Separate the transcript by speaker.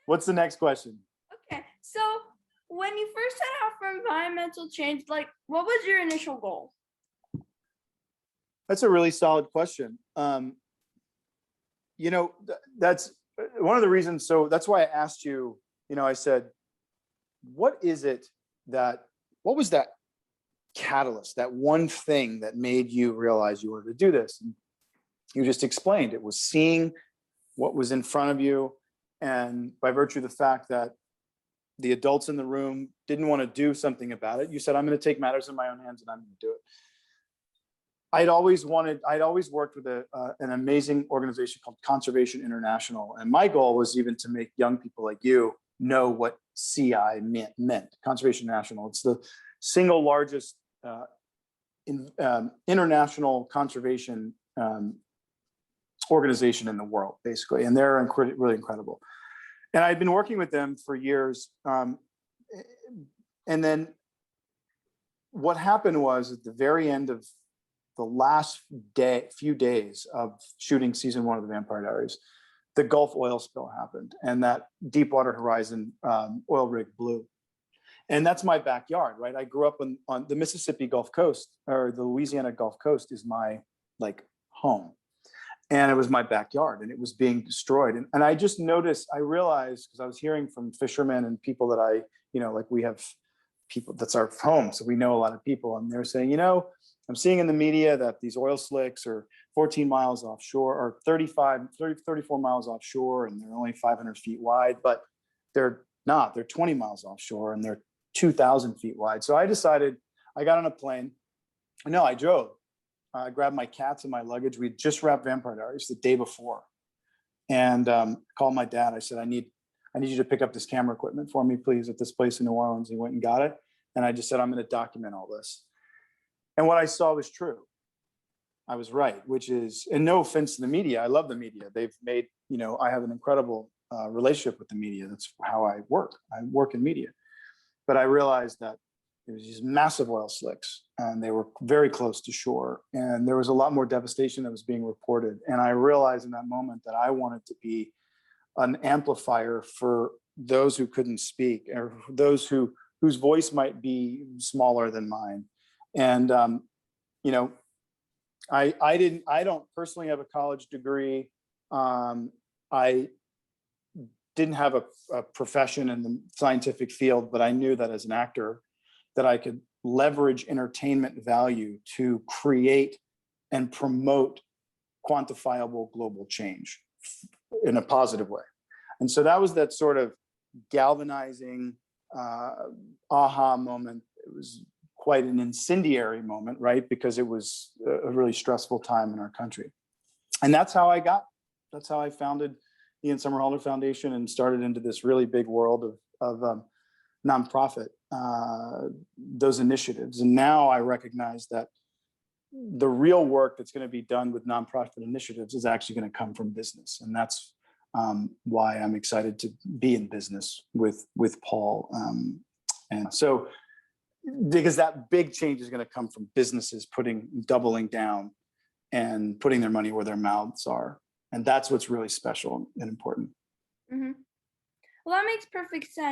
Speaker 1: What's the next question?
Speaker 2: Okay, so when you first set out for environmental change, like what was your initial goal?
Speaker 1: That's a really solid question. That's one of the reasons. So that's why I asked you, I said, what is it what was that catalyst, that one thing that made you realize you wanted to do this? And you just explained it was seeing what was in front of you. And by virtue of the fact that the adults in the room didn't want to do something about it, you said, I'm going to take matters in my own hands and I'm going to do it. I'd always worked with an amazing organization called Conservation International. And my goal was even to make young people like you know what CI meant, Conservation International. It's the single largest international conservation organization in the world, basically. And they're really incredible. And I'd been working with them for years. And then what happened was at the very end of the last few days of shooting season 1 of the Vampire Diaries, the Gulf oil spill happened, and that Deepwater Horizon oil rig blew. And that's my backyard, right? I grew up on the Mississippi Gulf Coast, or the Louisiana Gulf Coast is my home. And it was my backyard and it was being destroyed. And I just noticed, I realized, because I was hearing from fishermen and people that we have people, that's our home. So we know a lot of people, and they're saying, I'm seeing in the media that these oil slicks are 14 miles offshore, or 34 miles offshore, and they're only 500 feet wide, but they're not, they're 20 miles offshore and they're 2,000 feet wide. So I decided, I got on a plane. No, I drove. I grabbed my cats and my luggage. We just wrapped Vampire Diaries the day before, and called my dad. I said, I need you to pick up this camera equipment for me, please, at this place in New Orleans. He went and got it. And I just said, I'm going to document all this. And what I saw was true. I was right, which is, and no offense to the media. I love the media. They've made, I have an incredible relationship with the media. That's how I work. I work in media. But I realized that there was these massive oil slicks and they were very close to shore. And there was a lot more devastation that was being reported. And I realized in that moment that I wanted to be an amplifier for those who couldn't speak, or those whose voice might be smaller than mine. And I don't personally have a college degree. I didn't have a profession in the scientific field, but I knew that as an actor, that I could leverage entertainment value to create and promote quantifiable global change in a positive way. And so that was that sort of galvanizing aha moment. It was quite an incendiary moment, right? Because it was a really stressful time in our country. And that's how I founded the Ian Somerhalder Foundation and started into this really big world of nonprofit, those initiatives. And now I recognize that the real work that's going to be done with nonprofit initiatives is actually going to come from business. And that's why I'm excited to be in business with Paul. And so, because that big change is going to come from businesses doubling down and putting their money where their mouths are. And that's what's really special and important.
Speaker 2: Mm-hmm. Well, that makes perfect sense.